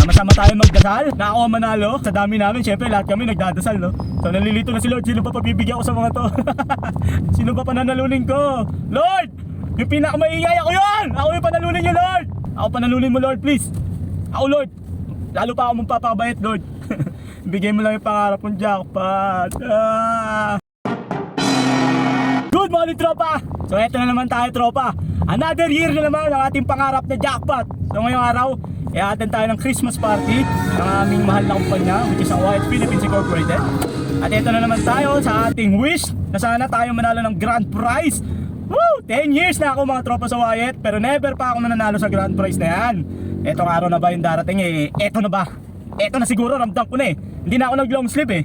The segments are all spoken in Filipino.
Sama-sama tayo magdasal na ako ang manalo. Sa dami namin, syempre lahat kami nagdadasal, no? So nalilito na si Lord, sino pa papibigyan ko sa mga to? Sino pa pananalunin ko? Lord! Yung pinakamaingay ako yun! Ako yung panalunin nyo, Lord! Ako panalunin mo, Lord, please. Ako, Lord. Lalo pa ako magpapakabait, Lord. Bigay mo lang yung pangarap kong jackpot. Good morning, tropa! So eto na naman tayo, tropa. Another year na naman ang ating pangarap na jackpot. So ngayong araw, i-attend tayo ng Christmas party ng aming mahal na kumpanya, which is ang Wyatt Philippines Incorporated. At eto na naman tayo sa ating wish na sana tayo manalo ng grand prize. Woo! 10 years na ako mga tropa sa Wyatt, pero never pa ako nanalo sa grand prize na yan. Etong araw na ba yung darating eh? Eto na ba? Eto na siguro, ramdam ko na eh. Hindi na ako nag long sleep eh.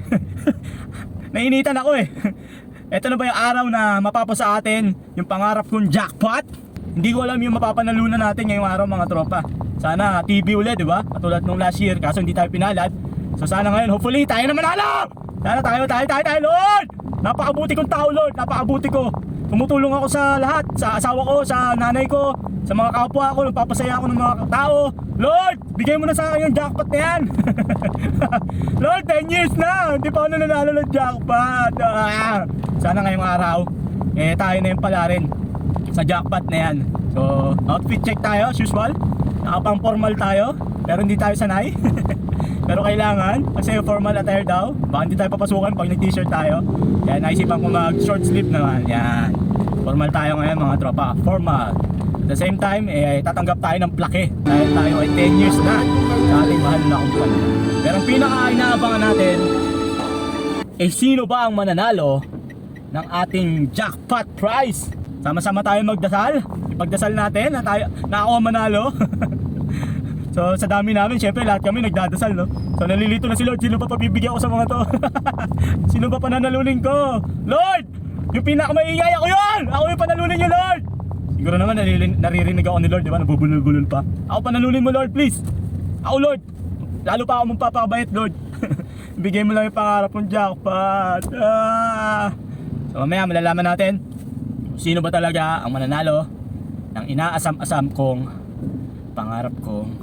Nainitan ako eh. Eto na ba yung araw na mapapasa sa atin yung pangarap kong jackpot? Hindi ko alam yung mapapanalunan natin ngayong araw mga tropa. Sana TV ulit, di ba? Katulad nung last year, kaso hindi tayo pinalad. So sana ngayon, hopefully, tayo na manalo! Sana tayo, Lord! Napakabuti kong tao, Lord. Napakabuti ko. Tumutulong ako sa lahat, sa asawa ko, sa nanay ko, sa mga kapwa ko, nagpapasaya ako ng mga tao. Lord, bigay mo na sa akin yung jackpot na yan. Lord, 10 years na, hindi pa ako nanalo ng jackpot. Sana ngayong araw, tayo na yung pala rin sa jackpot na yan. So, outfit check tayo as usual. Nakapang formal tayo, pero hindi tayo sanay. Pero kailangan, kasi formal attire daw. Baka hindi tayo papasukan pag nag-t-shirt tayo. Kaya naisipan ko mag short sleeve naman. Yan, formal tayo ngayon mga tropa. Formal. At the same time, tatanggap tayo ng plaque dahil tayo ay 10 years na sa ating mahal na kumpanya. Pero ang pinaka-inaabangan natin sino ba ang mananalo ng ating jackpot prize. Sama-sama tayo magdasal. Ipagdasal natin na ako ang manalo. So sa dami namin, syempre lahat kami nagdadasal, no? So nalilito na si Lord, sino pa papibigyan ko sa mga to? Sino pa pananalunin ko? Lord! Yung pinakamaingay ako yun! Ako yung panalunin nyo, Lord! Siguro naman naririnig ako ni Lord, di ba? Nabubulol-bulol pa. Ako panalunin mo, Lord, please. Ako, Lord. Lalo pa ako magpapakabait, Lord. Bigay mo lang yung pangarap kong jackpot. So mamaya malalaman natin kung sino ba talaga ang mananalo ng inaasam-asam kong pangarap kong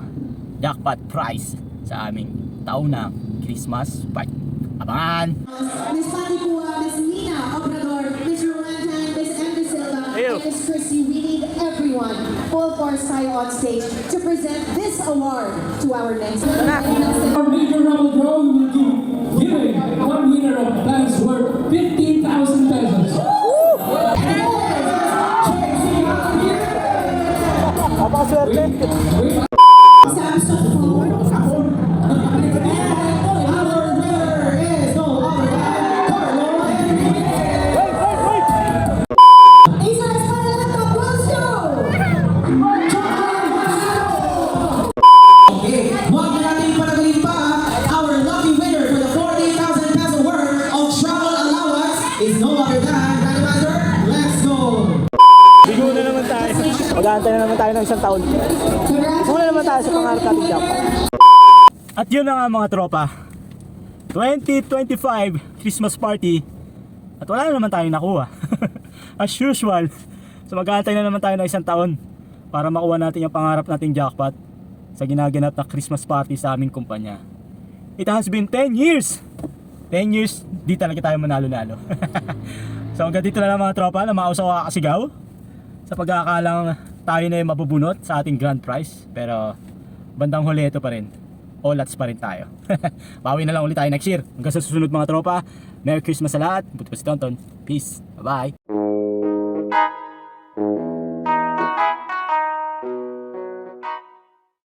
jackpot prize sa aming taunang Christmas party. Abangan! Miss Pati Pua, Miss Nina Obrador, Miss Rolanda, Miss Emily Silva, Ew. and Miss Chrissy, we need everyone full force tayo on stage to present this award to our next Our major raffle draw will be giving one winner of prize worth 15,000 pesos. Napakaswerte! Samsung phone. Our winner is no other than Carlo. Isa Espada Laptop, let's go! Okay, huwag na natin panagalin pa. Our lucky winner for the 48,000 peso worth of travel allowance is no other than Grandmaster. Let's go! Bigo na naman tayo. Mag-aantay na naman tayo ng isang taon. Una naman tayo sa pangarap nating jackpot. At yun na nga mga tropa, 2025 Christmas party. At wala na naman tayong nakuha. As usual. So mag-aantay na naman tayo ng isang taon para makuha natin yung pangarap nating jackpot sa ginaganap na Christmas party sa aming kumpanya. It has been 10 years. 10 years, di talaga tayo manalo-nalo. So hanggang dito na lang mga tropa na mausaw kakasigaw sa pagkakalang tayo na yung mabubunot sa ating grand prize. Pero bandang huli ito pa rin, olats pa rin tayo. Bawi na lang ulit tayo next year. Hanggang sa susunod mga tropa, Merry Christmas sa lahat. Buti pa si Tonton. Peace, bye bye.